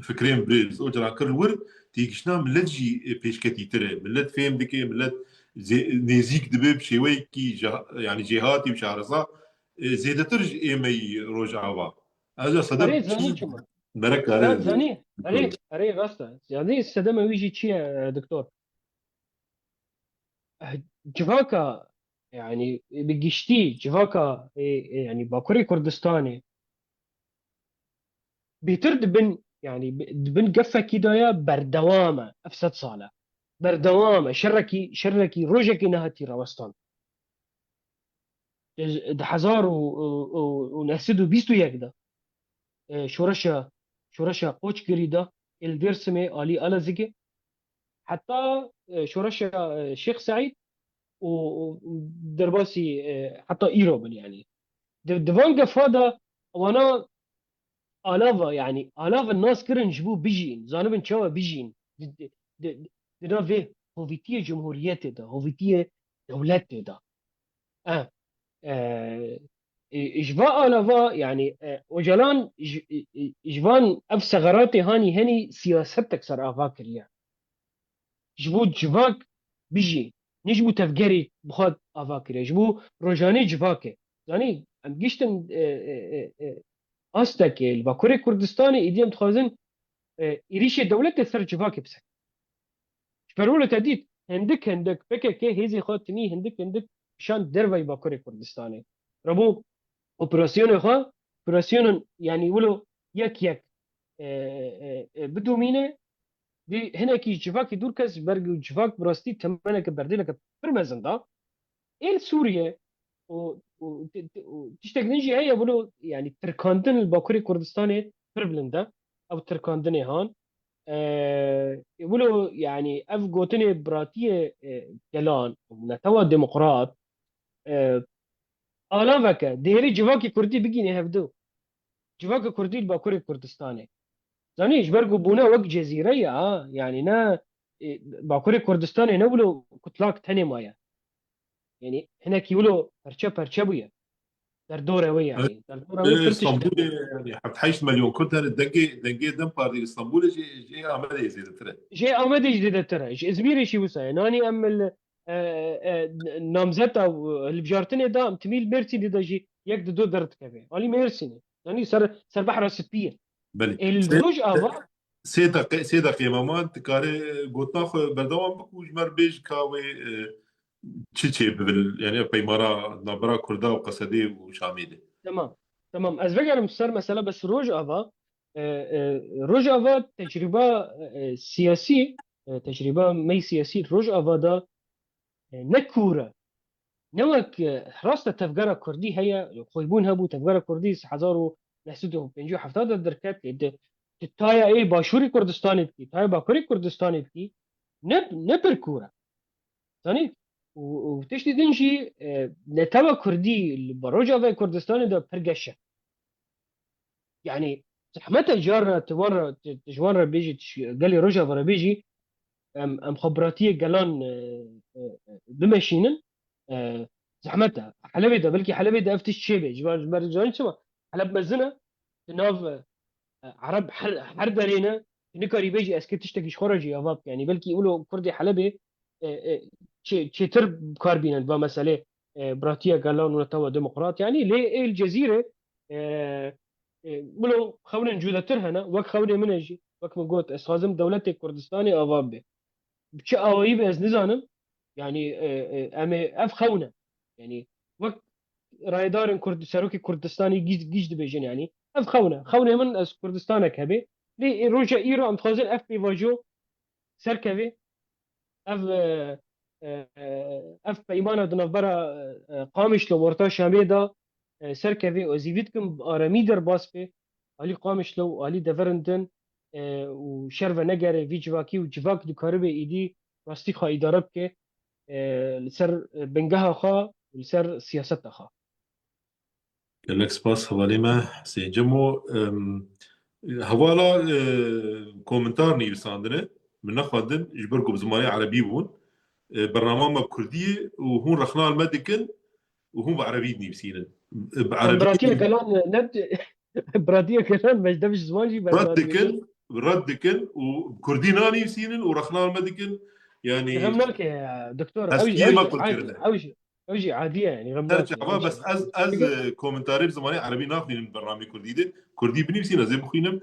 فكرين بريز او جرا كل ورد تيجيشنا ملتجي بيشكتي ترى ملت فهم دكي ملت نزيك دبب شوي كي يعني جهاتي وشارزا زياده ترج ايمي روجعوا هذا اري صدق زاني شما مرك لا على زاني اري راستا يعني السدما ويجي تشي يا دكتور جفاكا يعني بقشتي جفاكا يعني باكوري كردستاني بيترد بن يعني بن قفة كدايا بردوامة افسد صالة بردوامة شركي روجكي نهتي روستان ده هزار ونحسدو بيستو يكدا شورشا قوچ گریدا الدرسمي علي ألزقي حتى شورشا شيخ سعيد ودرباسي حتى إيروبن يعني دفانجا فادا وانا آلافا يعني آلاف الناس كرن جبو بيجين زانبن شوا بيجين دنا في هوفيتية جمهورية دا هوفيتية دولت دا اه إجباء لفا يعني وجلان إجبان أف ثغراتي هاني هني سياستك سر أفاكر جبو جواك بيجي نجبو تفكري بخاد أفاكر جبو روجاني جواك يعني أم جيشتن أستك الباكوري كردستاني إديم تخازن إريش الدولة تسر جواك بس شبرولة تديت هندك بكا كي هيزي خاطني هندك شان درفي باكوري كردستاني ربو اوبراسيون خو اوبراسيون يعني ولو يك بدو مينه دي هنا كي جفاك دور كاس برج جفاك براستي تمنك بردلك برمزن دا إيه سوريا وتشتغنجي هي ولو يعني تركاندن الباكوري كردستاني بربلندا او تركاندن هان ولو يعني اف جوتني براتيه كلان نتوا ديمقراط آلافك ديري جواكي كردي بيجيني هفدو جواك كردي الباكوري كردستاني زاني يجبرقوا بونا وق جزيرة يعني نا باكوري كردستاني نولو كتلاك تاني مايا يعني هناك يولو برشا بويا در دورة وي يعني در دورة وي برتش اسطنبول دبو يعني حتحيش مليون كنت انا دنجي دم باري اسطنبول جي عمل زي ترى جي آمد جديدة ترى إزميري شي وسا ناني أم نامزتا اللي بجارتني دا تميل ميرسي دي دا جي يك دو درت كافي علي ميرسي يعني سر بحر سبير بله الروج آفا سيدا قيمامان تكاري قوتاخ بردوام بكوج مر بيج كاوي تشي ببل يعني بيمارا نبرا كردا وقصدي وشاميدي تمام تمام از بگم سر مسئله بس روج آوا تجربه سیاسی تجربه می سیاسی روج آوا دا نکوره نوک راست تفجر کردی هيا خویبون هبو تفجر کردی 1950 درکت تایا ای باشوری کردستانی بکی تایا باکوری کردستانی بکی نپر کوره ثاني وتشتي دنجي نتاوا كردي بروجا في كردستان ده برقشة يعني زحمتها جارنا تورا تجوارنا بيجي قال لي روجا ورا بيجي ام خبراتيه قالان بمشينن زحمتها حلبي ده بلكي حلبي ده افتش شيبه جبار جوان شو حلب مزنه ناف عرب حردرينا نكاري بيجي اسكت تشتكي خرجي يا باب يعني بلكي يقولوا كردي حلبي شي تر كاربين بمساله براتيه قالون ونتوا ديمقراط يعني ليه الجزيره ولو خوني نجودة ترهنا وك خوني منجي وك من قوت اسخازم دولتي كردستاني اوابي بشي اويب از نزانم يعني امي اف خونه يعني وك رايدار كرد سروكي كردستاني جيج دبيجن يعني اف خونه من از کردستان کبی لی روجا ایرو ام خوازن اف بی واجو سر کبی اف اف پیمانه دنبرا قامش لو ورتا شامی دا سر کبی و زیوید کم آرامی در باس به علی قامش لو علی دفرندن و شر و نگره وی جواکی و جواک دکاره به ایدی راستی خواه اداره بکه لسر بنگاه خوا ولسر سیاست خوا لك سباس حوالي ما سينجمو هوالا كومنتار نيرساندنه من نخوادن جبركم بزماني عربي بون برنامج بكردية وهون رخنا المدكن وهون بعربي نيرسينن بعربي براتيه كلام نبت براتيه كلام مش ده مش زمانجي ردكن ردكن وكردي ناني سينن ورخنا المدكن يعني غمناك يا دكتور اسكيه ما عادي كرنا اوجي عاديه يعني غمناك ترجع بس از كومنتاري بزماني عربي ناخذين من برنامج كردي ده كردي بنفسي زي بخينم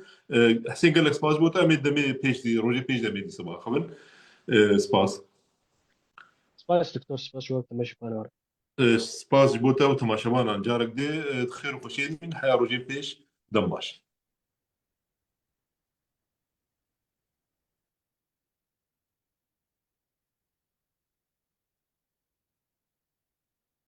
حسين قال لك سباس بوتا مد دمي بيج دي روجي بيج دمي دي صباح خبر سباس سباس دكتور سباس شو ماشي انا سباس بوتا وتماشى معنا جارك دي خير وخشين من حياه روجي بيج دماش